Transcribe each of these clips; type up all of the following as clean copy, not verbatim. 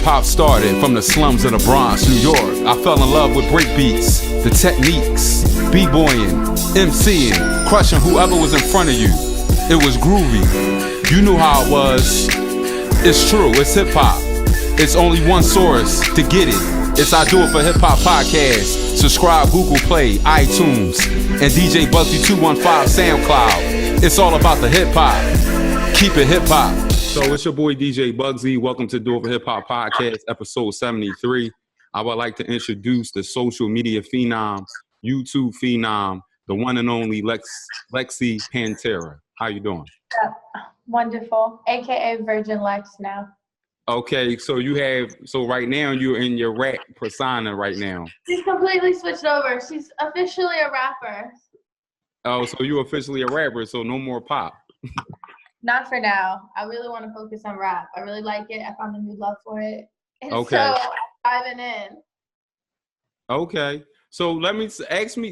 hip-hop started from the slums of the Bronx, New York. I fell in love with breakbeats, the techniques, b-boying, MCing, crushing whoever was in front of you. It was groovy. You knew how it was. It's true, it's hip-hop. It's only one source to get it. It's I Do It For Hip Hop podcast. Subscribe Google Play, iTunes, and DJ Bugsy 215 SoundCloud. It's all about the hip-hop. Keep it hip-hop. So it's your boy DJ Bugsy. Welcome to Do It For Hip Hop podcast, episode 73. I would like to introduce the social media phenom, YouTube phenom, the one and only Lexy Panterra. How you doing? Wonderful. AKA Virgin Lex now. Okay, so right now you're in your rap persona right now. She's completely switched over. She's officially a rapper. Oh, so you're officially a rapper, so no more pop. Not for now. I really want to focus on rap. I really like it. I found a new love for it. And okay. So I'm diving in. Okay. So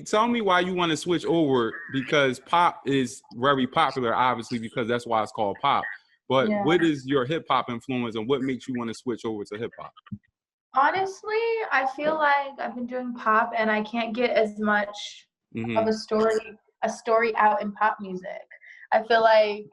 tell me why you want to switch over, because pop is very popular, obviously, because that's why it's called pop. But What is your hip hop influence and what makes you want to switch over to hip hop? Honestly, I feel like I've been doing pop and I can't get as much of a story out in pop music. I feel like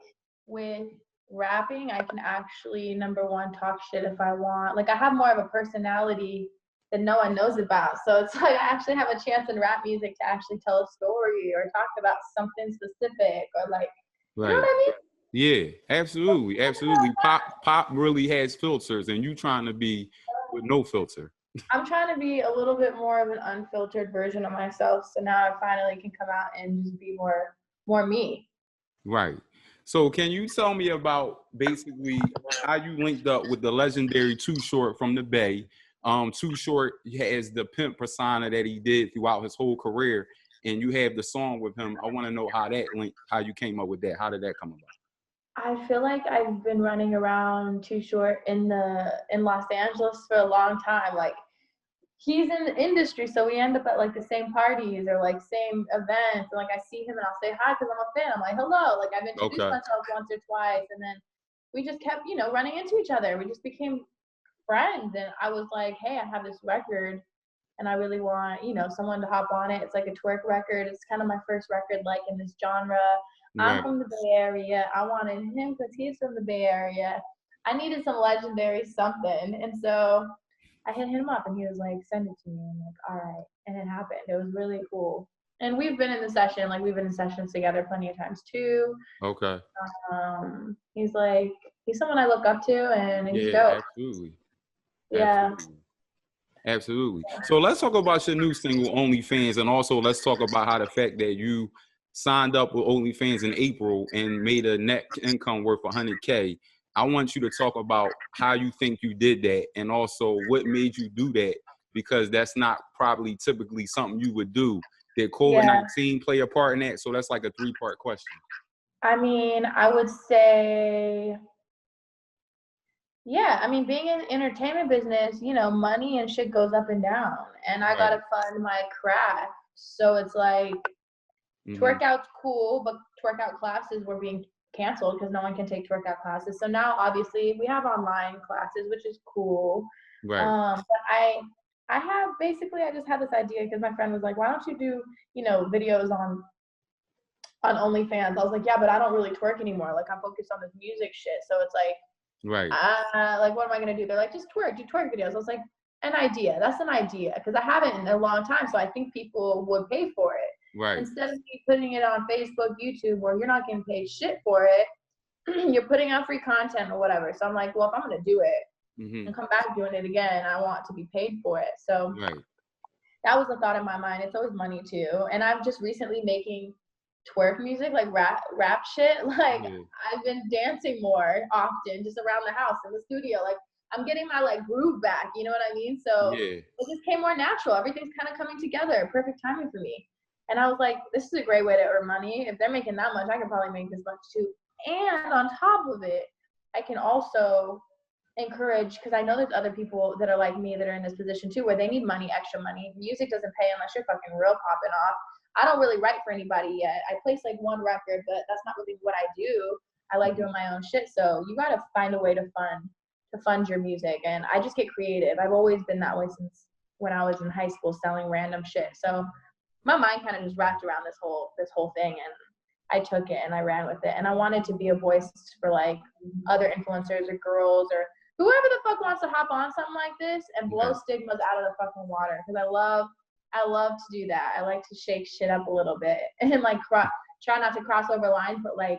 with rapping, I can actually, number one, talk shit if I want. Like, I have more of a personality that no one knows about. So it's like I actually have a chance in rap music to actually tell a story or talk about something specific or like, right. You know what I mean? Yeah, absolutely. Pop really has filters, and you trying to be with no filter. I'm trying to be a little bit more of an unfiltered version of myself. So now I finally can come out and just be more me. Right. So can you tell me about basically how you linked up with the legendary Too Short from the Bay? Too Short has the pimp persona that he did throughout his whole career, and you have the song with him. I want to know how you came up with that. How did that come about? I feel like I've been running around Too Short in Los Angeles for a long time. Like, he's in the industry, so we end up at like the same parties or like same events. And like I see him and I'll say hi because I'm a fan. I'm like, hello. Like, I've introduced myself once or twice, and then we just kept, running into each other. We just became friends, and I was like, hey, I have this record and I really want, someone to hop on it. It's like a twerk record. It's kind of my first record like in this genre. Right. I'm from the Bay Area. I wanted him because he's from the Bay Area. I needed some legendary something. And so I hit him up and he was like, send it to me. I'm like, all right. And it happened. It was really cool. And we've been in sessions together plenty of times too. Okay. He's someone I look up to, and he's dope. Absolutely. Yeah. Absolutely. So let's talk about your new single, OnlyFans, and also let's talk about how the fact that you signed up with OnlyFans in April and made a net income worth $100K. I want you to talk about how you think you did that, and also what made you do that, because that's not probably typically something you would do. Did COVID-19 play a part in that? So that's like a 3-part question. I mean, I would say, being in the entertainment business, money and shit goes up and down, and I gotta fund my craft. So it's like, TwerkOut's cool, but TwerkOut classes were being canceled because no one can take TwerkOut classes. So now, obviously, we have online classes, which is cool. Right. But I just had this idea because my friend was like, why don't you do, videos on OnlyFans? I was like, yeah, but I don't really twerk anymore. Like, I'm focused on this music shit. So it's like, right. Like, what am I going to do? They're like, just twerk, do twerk videos. I was like, that's an idea, because I haven't in a long time. So I think people would pay for it. Right. Instead of me putting it on Facebook, YouTube, where you're not getting paid shit for it, you're putting out free content or whatever. So I'm like, well, if I'm going to do it and come back doing it again, I want to be paid for it. So that was the thought in my mind. It's always money too. And I'm just recently making twerk music, like rap shit. Like, I've been dancing more often, just around the house, in the studio. Like, I'm getting my like groove back. You know what I mean? So it just came more natural. Everything's kind of coming together. Perfect timing for me. And I was like, this is a great way to earn money. If they're making that much, I can probably make this much too. And on top of it, I can also encourage, because I know there's other people that are like me that are in this position too, where they need money, extra money. Music doesn't pay unless you're fucking real popping off. I don't really write for anybody yet. I place like one record, but that's not really what I do. I like doing my own shit. So you got to find a way to fund to fund your music. And I just get creative. I've always been that way since when I was in high school selling random shit. So my mind kind of just wrapped around this whole thing, and I took it and I ran with it. And I wanted to be a voice for like other influencers or girls or whoever the fuck wants to hop on something like this and blow stigmas out of the fucking water. Because I love to do that. I like to shake shit up a little bit and like try not to cross over lines, but like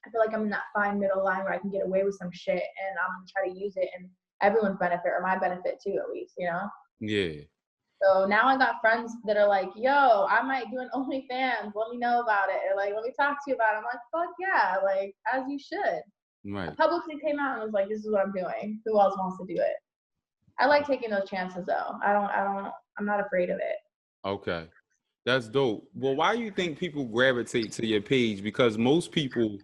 I feel like I'm in that fine middle line where I can get away with some shit and I'm gonna try to use it in everyone's benefit or my benefit too, at least, you know? Yeah. So now I got friends that are like, yo, I might do an OnlyFans. Let me know about it. Or like, let me talk to you about it. I'm like, fuck yeah, like, as you should. Right. I publicly came out and was like, this is what I'm doing. Who else wants to do it? I like taking those chances though. I'm not afraid of it. Okay. That's dope. Well, why do you think people gravitate to your page? Because most people,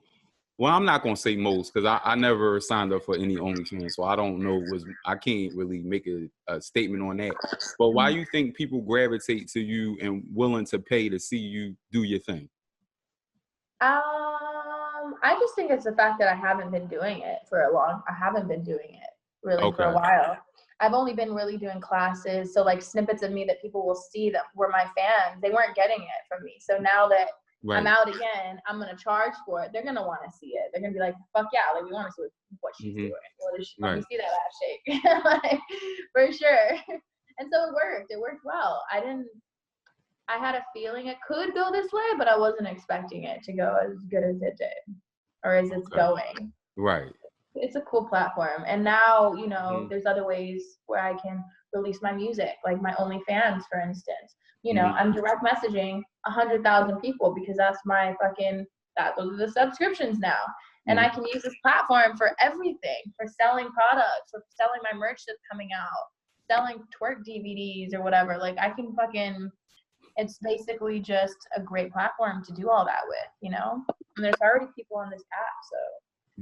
well, I'm not gonna say most, because I never signed up for any OnlyFans, so I don't know. I can't really make a statement on that. But why you think people gravitate to you and willing to pay to see you do your thing? I just think it's the fact that I haven't been doing it really for a while. I've only been really doing classes, so like snippets of me that people will see that were my fans. They weren't getting it from me. So now that I'm out again, I'm gonna charge for it. They're gonna want to see it. They're gonna be like, "Fuck yeah!" Like we want to see what she's doing. What is she? Let me see that ass shake, like for sure. And so it worked. It worked well. I had a feeling it could go this way, but I wasn't expecting it to go as good as it did, or as it's going. Right. It's a cool platform. And now, you know, there's other ways where I can release my music, like my OnlyFans, for instance. You know, I'm direct messaging 100,000 people because that's my those are the subscriptions now. And I can use this platform for everything, for selling products, for selling my merch that's coming out, selling twerk DVDs or whatever. Like I can it's basically just a great platform to do all that with, you know? And there's already people on this app, so.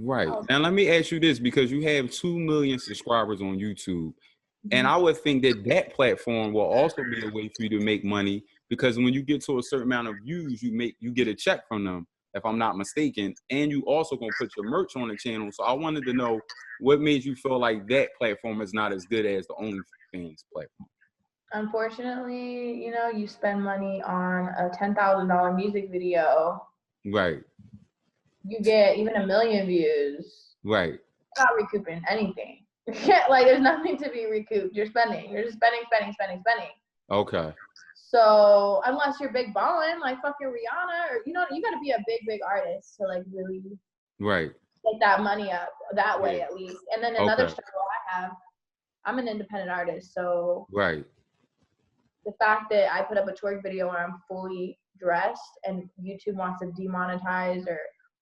Right. Now let me ask you this, because you have 2 million subscribers on YouTube. And I would think that platform will also be a way for you to make money, because when you get to a certain amount of views, you get a check from them, if I'm not mistaken. And you also gonna put your merch on the channel. So I wanted to know what made you feel like that platform is not as good as the OnlyFans platform. Unfortunately, you know, you spend money on a $10,000 music video. Right. You get even 1 million views. Right. You're not recouping anything. Like there's nothing to be recouped. You're spending. You're just spending. Okay. So unless you're big ballin', like fucking Rihanna, or you know, you gotta be a big artist to like really get that money up that way at least. And then another struggle I have, I'm an independent artist, so the fact that I put up a twerk video where I'm fully dressed and YouTube wants to demonetize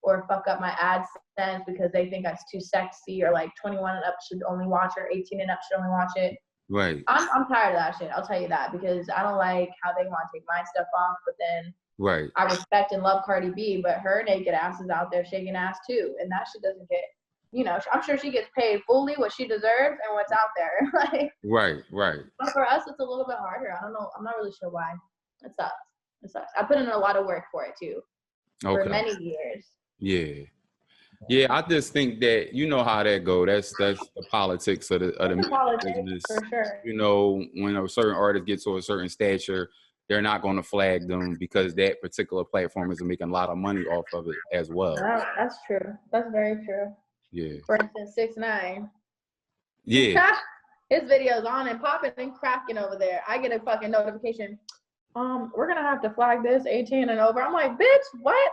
or fuck up my AdSense because they think that's too sexy, or like 21 and up should only watch, or 18 and up should only watch it. Right. I'm tired of that shit. I'll tell you that, because I don't like how they want to take my stuff off, but then I respect and love Cardi B, but her naked ass is out there shaking ass too, and that shit doesn't get, you know, I'm sure she gets paid fully what she deserves and what's out there. Like, right. But for us, it's a little bit harder. I don't know. I'm not really sure why. It sucks. I put in a lot of work for it too, for many years. Yeah, I just think that, you know how that go. That's the politics of the business. For sure. You know, when a certain artist gets to a certain stature, they're not going to flag them because that particular platform is making a lot of money off of it as well. That's true. That's very true. Yeah. For instance, 6ix9ine. Yeah. His video's on and popping and cracking over there. I get a fucking notification. We're gonna have to flag this 18 and over. I'm like, bitch, what?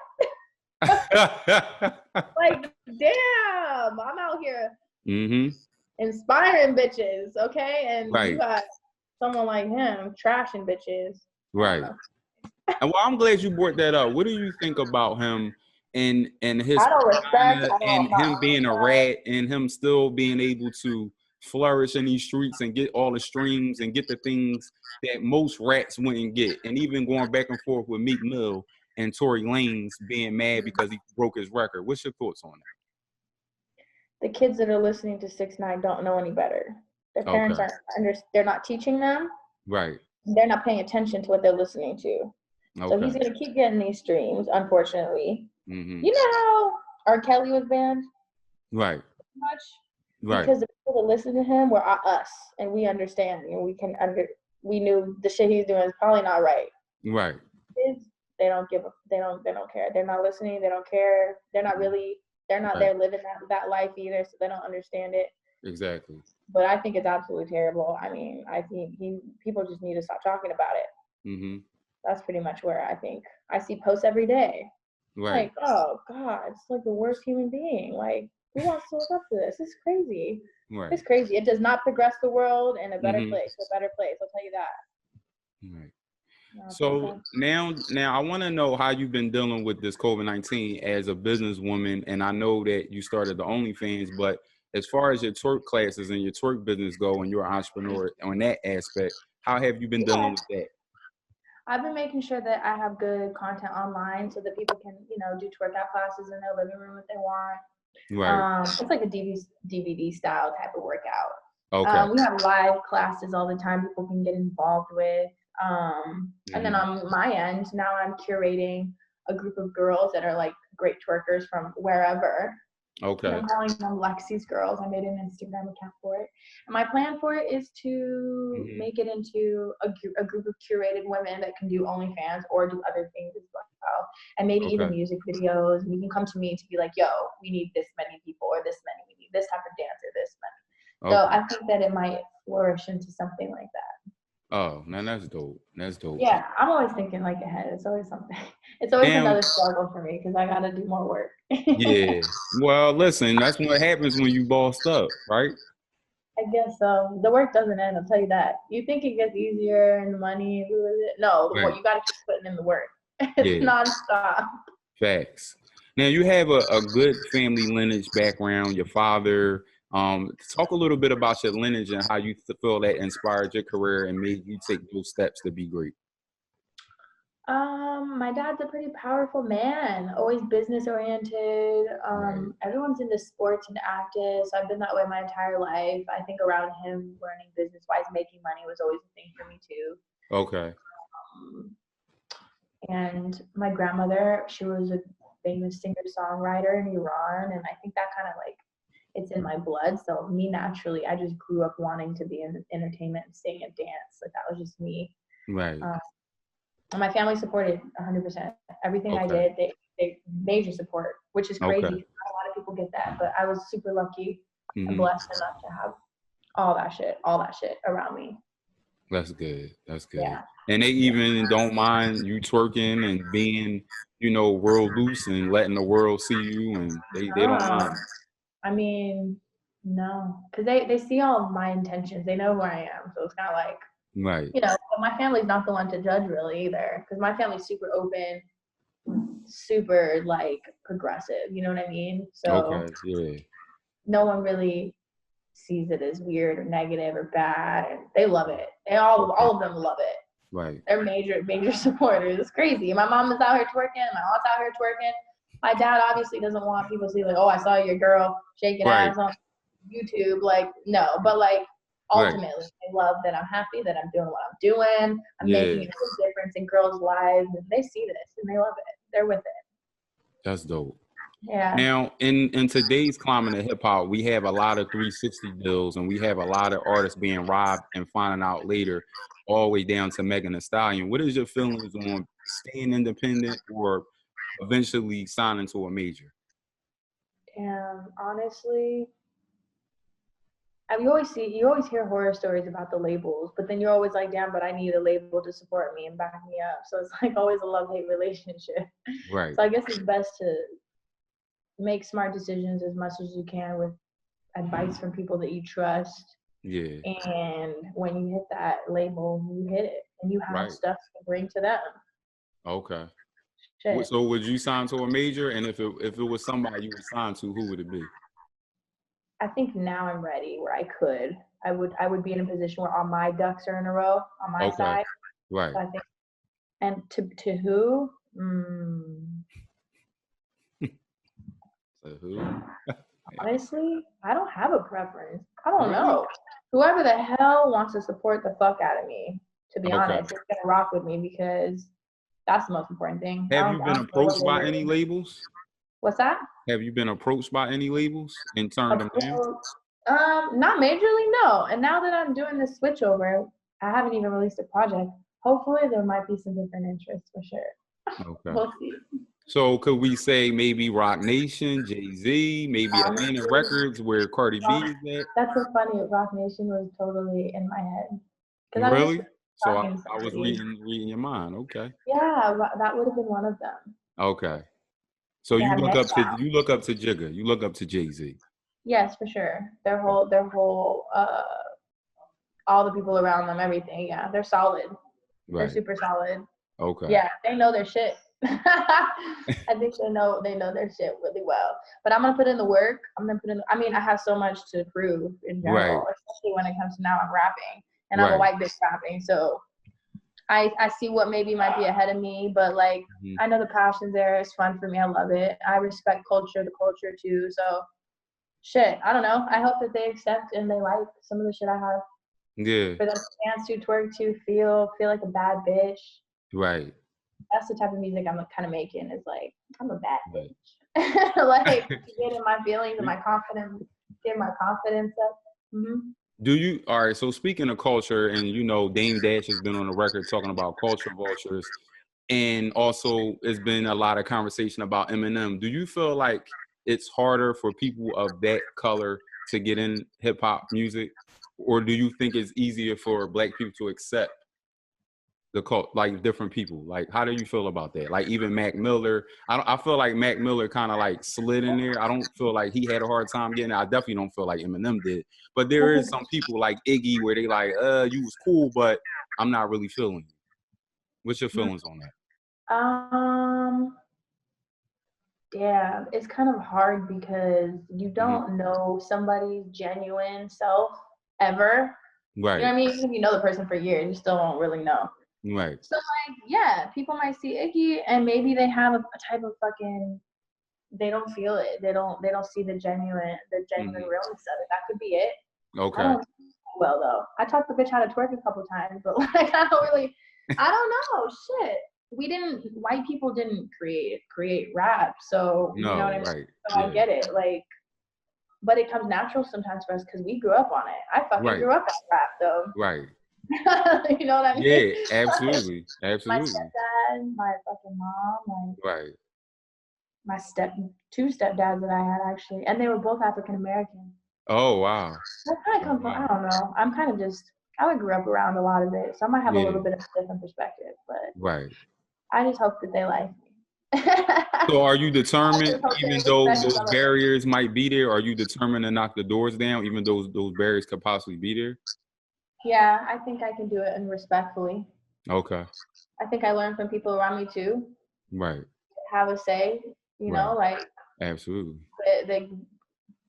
Like, damn, I'm out here inspiring bitches, okay? And you got someone like him trashing bitches. Right. And well, I'm glad you brought that up. What do you think about him and his and him being a rat and him still being able to flourish in these streets and get all the streams and get the things that most rats wouldn't get, and even going back and forth with Meek Mill and Tory Lanez being mad because he broke his record? What's your thoughts on that? The kids that are listening to 6ix9ine don't know any better. Their parents they're not teaching them. Right. They're not paying attention to what they're listening to. So he's gonna keep getting these streams, unfortunately. You know how R. Kelly was banned? Right. Much. Right. Because the people that listen to him were us, and we understand, and we knew the shit he's doing is probably not right. Right. Kids, they don't care. They're not listening. They don't care. They're not there living that life either, so they don't understand it. Exactly. But I think it's absolutely terrible. I mean, I think people just need to stop talking about it. Mm-hmm. That's pretty much where I think I see posts every day. Right. Like, oh God, it's like the worst human being. Like, who wants to look up to this? It's crazy. Right. It's crazy. It does not progress the world in a better Mm-hmm. place. I'll tell you that. Right. No, So now I want to know how you've been dealing with this COVID-19 as a businesswoman. And I know that you started the OnlyFans, but as far as your twerk classes and your twerk business go and you're an entrepreneur on that aspect, how have you been dealing with that? I've been making sure that I have good content online so that people can, do TwerkOut classes in their living room if they want. Right. It's like a DVD style type of workout. Okay. We have live classes all the time people can get involved with. And then on my end, now I'm curating a group of girls that are like great twerkers from wherever. Okay. And I'm calling them Lexy's Girls. I made an Instagram account for it. And my plan for it is to make it into a group of curated women that can do OnlyFans or do other things as well. And maybe even music videos. And you can come to me to be like, yo, we need this many people or this many. We need this type of dancer, this many. So I think that it might flourish into something like that. Oh, man, that's dope. That's dope. Yeah, I'm always thinking like ahead. It's always something. It's always another struggle for me because I got to do more work. Yeah. Well, listen, that's what happens when you bossed up, right? I guess so. The work doesn't end. I'll tell you that. You think it gets easier and the money? No, the work. You got to keep putting in the work. It's nonstop. Facts. Now you have a good family lineage background. Your father. Talk a little bit about your lineage and how you feel that inspired your career and made you take those steps to be great. My dad's a pretty powerful man, always business oriented. Everyone's into sports and active, so I've been that way my entire life. I think around him, learning business wise, making money was always a thing for me too. Okay. And my grandmother, she was a famous singer-songwriter in Iran, and I think that kind of like it's in my blood. So me naturally, I just grew up wanting to be in entertainment and sing and dance. Like that was just me. Right. And my family supported 100%. Everything I did, they major support, which is crazy. Not a lot of people get that, but I was super lucky and blessed enough to have all that shit around me. That's good. That's good. Yeah. And they even don't mind you twerking and being, world loose and letting the world see you, and they don't mind. I mean, no, because they see all of my intentions. They know who I am, so it's kind of like, right. But my family's not the one to judge really either, because my family's super open, super like progressive. You know what I mean? So no one really sees it as weird or negative or bad, and they love it. They all of them love it. Right. They're major supporters. It's crazy. My mom is out here twerking. My aunt's out here twerking. My dad obviously doesn't want people to see like, oh, I saw your girl shaking ass on YouTube. Like, no, but like ultimately, they love that I'm happy, that I'm doing what I'm doing. I'm making a difference in girls' lives, and they see this and they love it. They're with it. That's dope. Yeah. Now, in today's climate of hip hop, we have a lot of 360 deals, and we have a lot of artists being robbed and finding out later, all the way down to Megan Thee Stallion. What is your feelings on staying independent or eventually signing to a major? Honestly, you always hear horror stories about the labels, but then you're always like, damn, but I need a label to support me and back me up. So it's like always a love-hate relationship. Right. So I guess it's best to make smart decisions as much as you can with advice from people that you trust. Yeah. And when you hit that label, you hit it, and you have stuff to bring to them. Okay. Shit. So would you sign to a major? And if it was somebody you would sign to, who would it be? I think now I'm ready where I would be in a position where all my ducks are in a row on my side. Right. So I think, and to who? To who? Honestly, I don't have a preference. I don't know. Whoever the hell wants to support the fuck out of me, to be honest, it's gonna rock with me because that's the most important thing. Have you been approached by any labels? What's that? Have you been approached by any labels and turned them down? Not majorly, no. And now that I'm doing this switch over, I haven't even released a project. Hopefully there might be some different interests for sure. Okay. We'll see. So could we say maybe Rock Nation, Jay-Z, maybe Atlantic Records where Cardi B is at? That's so funny. Rock Nation was totally in my head. Really? So talking to I was somebody. reading your mind. Okay. Yeah, that would have been one of them. Okay. So Yeah, you look up to Jigga. You look up to Jay-Z. Yes, for sure. Their whole all the people around them, everything. Yeah, they're solid. Right. They're super solid. Okay. Yeah, they know their shit. I think they know their shit really well. But I'm gonna put in the work. I mean, I have so much to prove in general, especially when it comes to now I'm rapping and I'm a white bitch rapping. So I see what maybe might be ahead of me, but like I know the passion's there. It's fun for me. I love it. I respect the culture too. So shit, I don't know. I hope that they accept and they like some of the shit I have. Yeah. For them to dance to, twerk to, feel like a bad bitch. Right. That's the type of music I'm kind of making. Is like I'm a bad bitch. Like getting my feelings and my confidence, getting my confidence up. Mm-hmm. All right, so speaking of culture, and you know, Dame Dash has been on the record talking about culture vultures, and also it's been a lot of conversation about Eminem. Do you feel like it's harder for people of that color to get in hip hop music, or do you think it's easier for Black people to accept the cult, like different people? Like, how do you feel about that? Like even Mac Miller, I feel like Mac Miller kind of like slid in there. I don't feel like he had a hard time getting it. I definitely don't feel like Eminem did. But there is some people like Iggy where they like, you was cool, but I'm not really feeling you. What's your feelings on that? Yeah, it's kind of hard because you don't know somebody's genuine self ever. Right. You know what I mean? Even if you know the person for years, you still won't really know. Right. So like, yeah, people might see Iggy and maybe they have a type of fucking, they don't feel it. They don't see the genuine realness of it. That could be it. Okay. I don't well though. I taught the bitch how to twerk a couple times, but like I don't know. Shit. White people didn't create rap, so you know what I mean? Right. So I get it. Like, but it comes natural sometimes for us because we grew up on it. I fucking grew up on rap though. Right. You know what I mean? Yeah, absolutely. My stepdad, my fucking mom, like my two stepdads that I had actually, and they were both African American. Oh wow. That kind of comes from, I don't know. I'm kind of I grew up around a lot of it, so I might have a little bit of a different perspective, but I just hope that they like me. So are you determined, even though those barriers might be there, are you determined to knock the doors down, even though those barriers could possibly be there? Yeah, I think I can do it and respectfully. Okay. I think I learned from people around me too. Right. Have a say, you know, like absolutely. They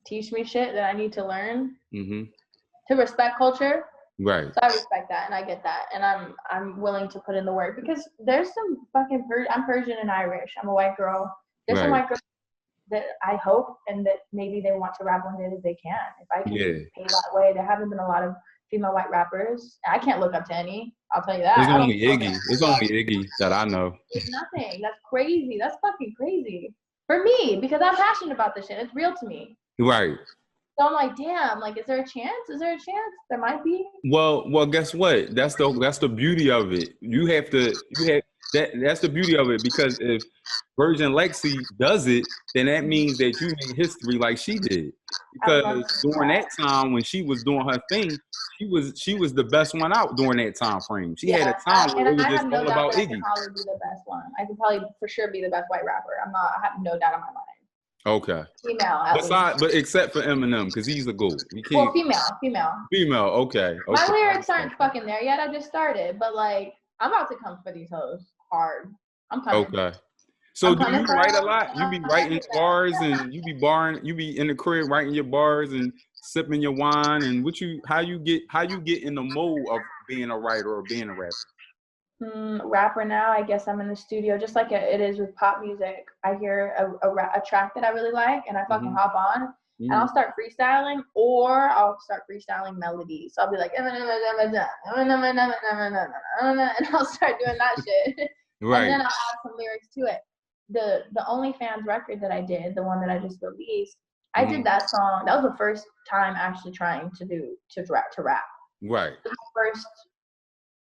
teach me shit that I need to learn to respect culture. Right. So I respect that and I get that, and I'm willing to put in the work because there's some fucking I'm Persian and Irish. I'm a white girl. There's some white girls that I hope and that maybe they want to rap one day that they can. If I can pay that way, there haven't been a lot of female white rappers. I can't look up to any. I'll tell you that. It's only Iggy. It's only Iggy that I know. It's nothing. That's crazy. That's fucking crazy for me because I'm passionate about this shit. It's real to me. Right. So I'm like, damn. Like, is there a chance? Is there a chance? There might be. Well. Guess what? That's the beauty of it. That's the beauty of it because if Virgin Lexy does it, then that means that you made history like she did. Because during that time when she was doing her thing, she was the best one out during that time frame. She had a time where it was just all about Iggy. I can probably be the best one. I can probably for sure be the best white rapper. I have no doubt in my mind. Okay. Female, but except for Eminem, because he's the GOAT. Well, female. Female, okay. My lyrics aren't fucking there yet. I just started, but like I'm about to come for these hoes hard. I'm coming. Okay. So do you write a lot? You be writing bars and you be in the crib writing your bars and sipping your wine and how you get in the mode of being a writer or being a rapper? Rapper now, I guess I'm in the studio just like it is with pop music. I hear a track that I really like and I fucking hop on and I'll start freestyling or I'll start freestyling melodies. So I'll be like and I'll start doing that shit. Right. And then I'll add some lyrics to it. The OnlyFans record that I did, the one that I just released, I did that song. That was the first time actually trying to rap. Right. It was the first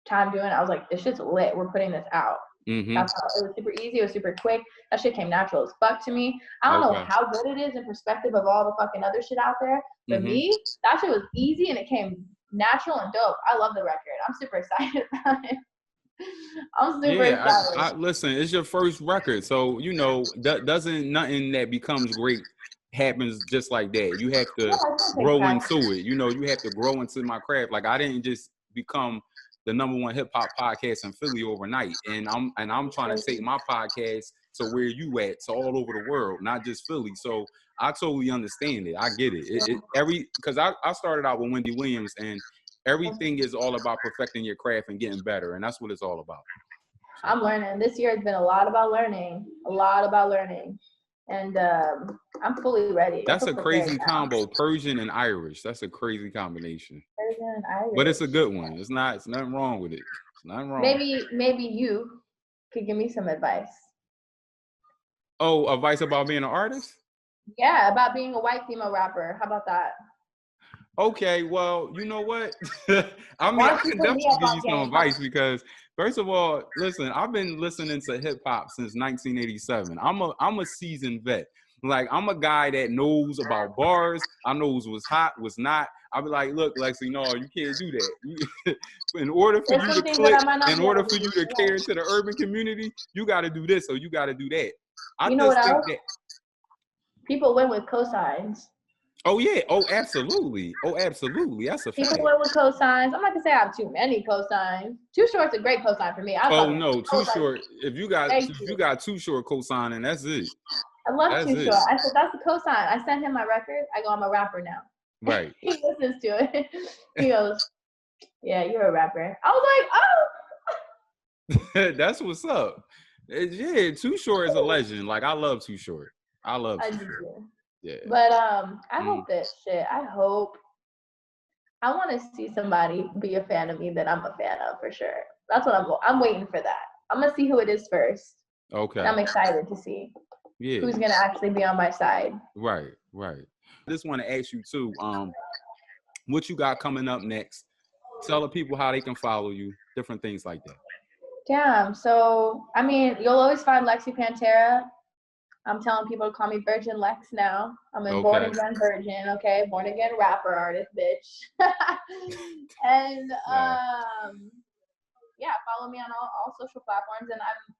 time doing it. I was like, this shit's lit. We're putting this out. That's how it was super easy. It was super quick. That shit came natural as fuck to me. I don't know how good it is in perspective of all the fucking other shit out there. For me, that shit was easy and it came natural and dope. I love the record. I'm super excited about it. I'm super excited. Listen, it's your first record, so you know doesn't nothing that becomes great happens just like that. You have to grow into it. You know, you have to grow into my craft. Like I didn't just become the #1 hip hop podcast in Philly overnight, and I'm trying to take my podcast to where you at, so all over the world, not just Philly. So I totally understand it. I get it. Because I started out with Wendy Williams, and everything is all about perfecting your craft and getting better, and that's what it's all about. So. I'm learning. This year has been a lot about learning. And I'm fully ready. That's a crazy combo, Persian and Irish. That's a crazy combination. Persian and Irish. But it's a good one. It's nothing wrong with it. It's nothing wrong. Maybe you could give me some advice. Oh, advice about being an artist? Yeah, about being a white female rapper. How about that? Okay, well, you know what? I mean, I can definitely give you some advice because, first of all, listen, I've been listening to hip hop since 1987. I'm a seasoned vet. Like, I'm a guy that knows about bars. I knows what's hot, what's not. I'll be like, look, Lexy, no, you can't do that. In order for you to click, in order for you to cater to the urban community, you got to do this or you got to do that. You know what else? People win with cosigns. Oh yeah. Oh absolutely. That's a fact. People win with cosigns. I'm not gonna say I have too many cosigns. Too Short's a great cosign for me. Too Short. If you got Too Short cosigning, that's it. I love Too Short. I said that's the cosign. I sent him my record. I go, I'm a rapper now. Right. He listens to it. He goes, yeah, you're a rapper. I was like, oh. That's what's up. Yeah, Too Short is a legend. Like I love Too Short. I love Too Short. Yeah. But I hope that shit. I want to see somebody be a fan of me that I'm a fan of for sure. That's what I'm waiting for that. I'm gonna see who it is first. Okay. And I'm excited to see who's gonna actually be on my side. Right. I just want to ask you too, what you got coming up next? Tell the people how they can follow you, different things like that. Damn. So I mean, you'll always find Lexy Panterra. I'm telling people to call me Virgin Lex now. I'm a born again virgin, okay? Born again rapper artist, bitch. And follow me on all social platforms. And I'm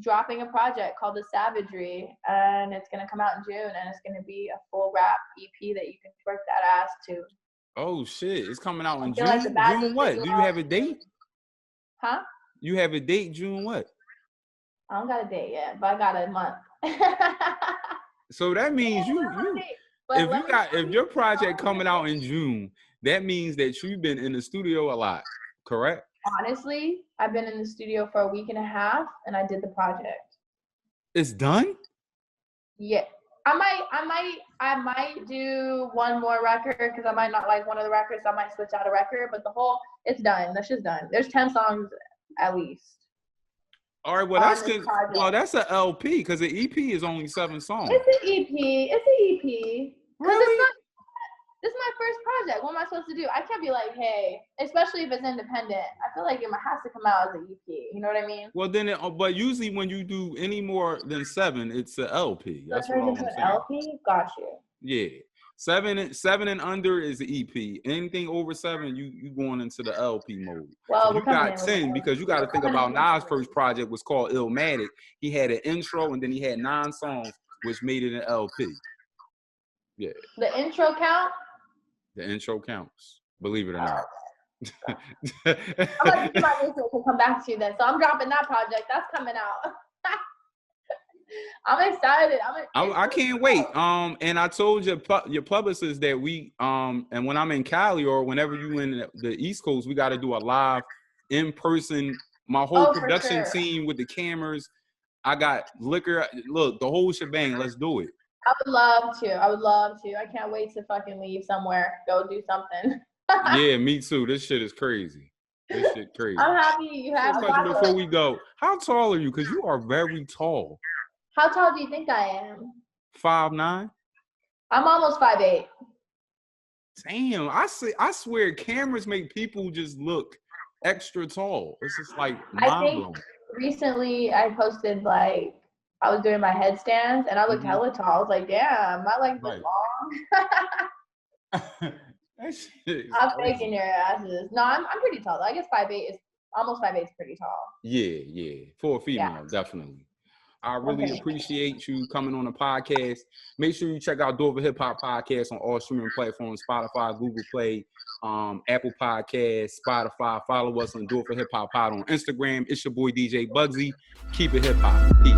dropping a project called The Savagery, and it's gonna come out in June, and it's gonna be a full rap EP that you can twerk that ass to. Oh shit! It's coming out in June. Like June what? Do you have a date? Huh? You have a date? June what? I don't got a date yet, but I got a month. So that means if your project coming out in June, that means that you've been in the studio a lot, correct? Honestly, I've been in the studio for a week and a half, and I did the project. It's done? Yeah. I might do one more record because I might not like one of the records. So I might switch out a record, but it's done. That's just done. There's 10 songs at least. All right, well that's an LP because the EP is only 7 songs. It's an EP. Really? This is my first project. What am I supposed to do? I can't be like, hey, especially if it's independent. I feel like it has to come out as an EP. You know what I mean? Well, then, but usually when you do any more than 7, it's an LP. That's what I'm saying. LP? Got you. Yeah. 7 and under is the EP. Anything over 7, you going into the LP mode. Well, so you got 10 because you got to think about Nas' first project was called Illmatic. He had an intro and then he had 9 songs, which made it an LP. Yeah. The intro count? The intro counts, believe it or not. I'm going to do my research and come back to you then. So I'm dropping that project. That's coming out. I'm excited. I can't wait. And I told your publicist that we and when I'm in Cali or whenever you in the East Coast, we got to do a live in person. My whole production team with the cameras. I got liquor. Look, the whole shebang. Let's do it. I would love to. I can't wait to fucking leave somewhere. Go do something. Yeah, me too. This shit is crazy. This shit crazy. I'm happy you have a question before we go. How tall are you? Because you are very tall. How tall do you think I am? 5'9". I'm almost 5'8". Damn, I swear cameras make people just look extra tall. It's just like I mind think blowing. recently I posted like I was doing my headstands and I looked hella tall. I was like, damn, my legs look long. That shit is I'm crazy. faking your asses. No, I'm pretty tall though. I guess 5'8" is almost 5'8" is pretty tall. Yeah. For a female, definitely. I really appreciate you coming on the podcast. Make sure you check out Do Over Hip Hop Podcast on all streaming platforms: Spotify, Google Play, Apple Podcasts, Spotify. Follow us on Do It For Hip Hop Pod on Instagram. It's your boy DJ Bugsy. Keep it hip hop. Peace.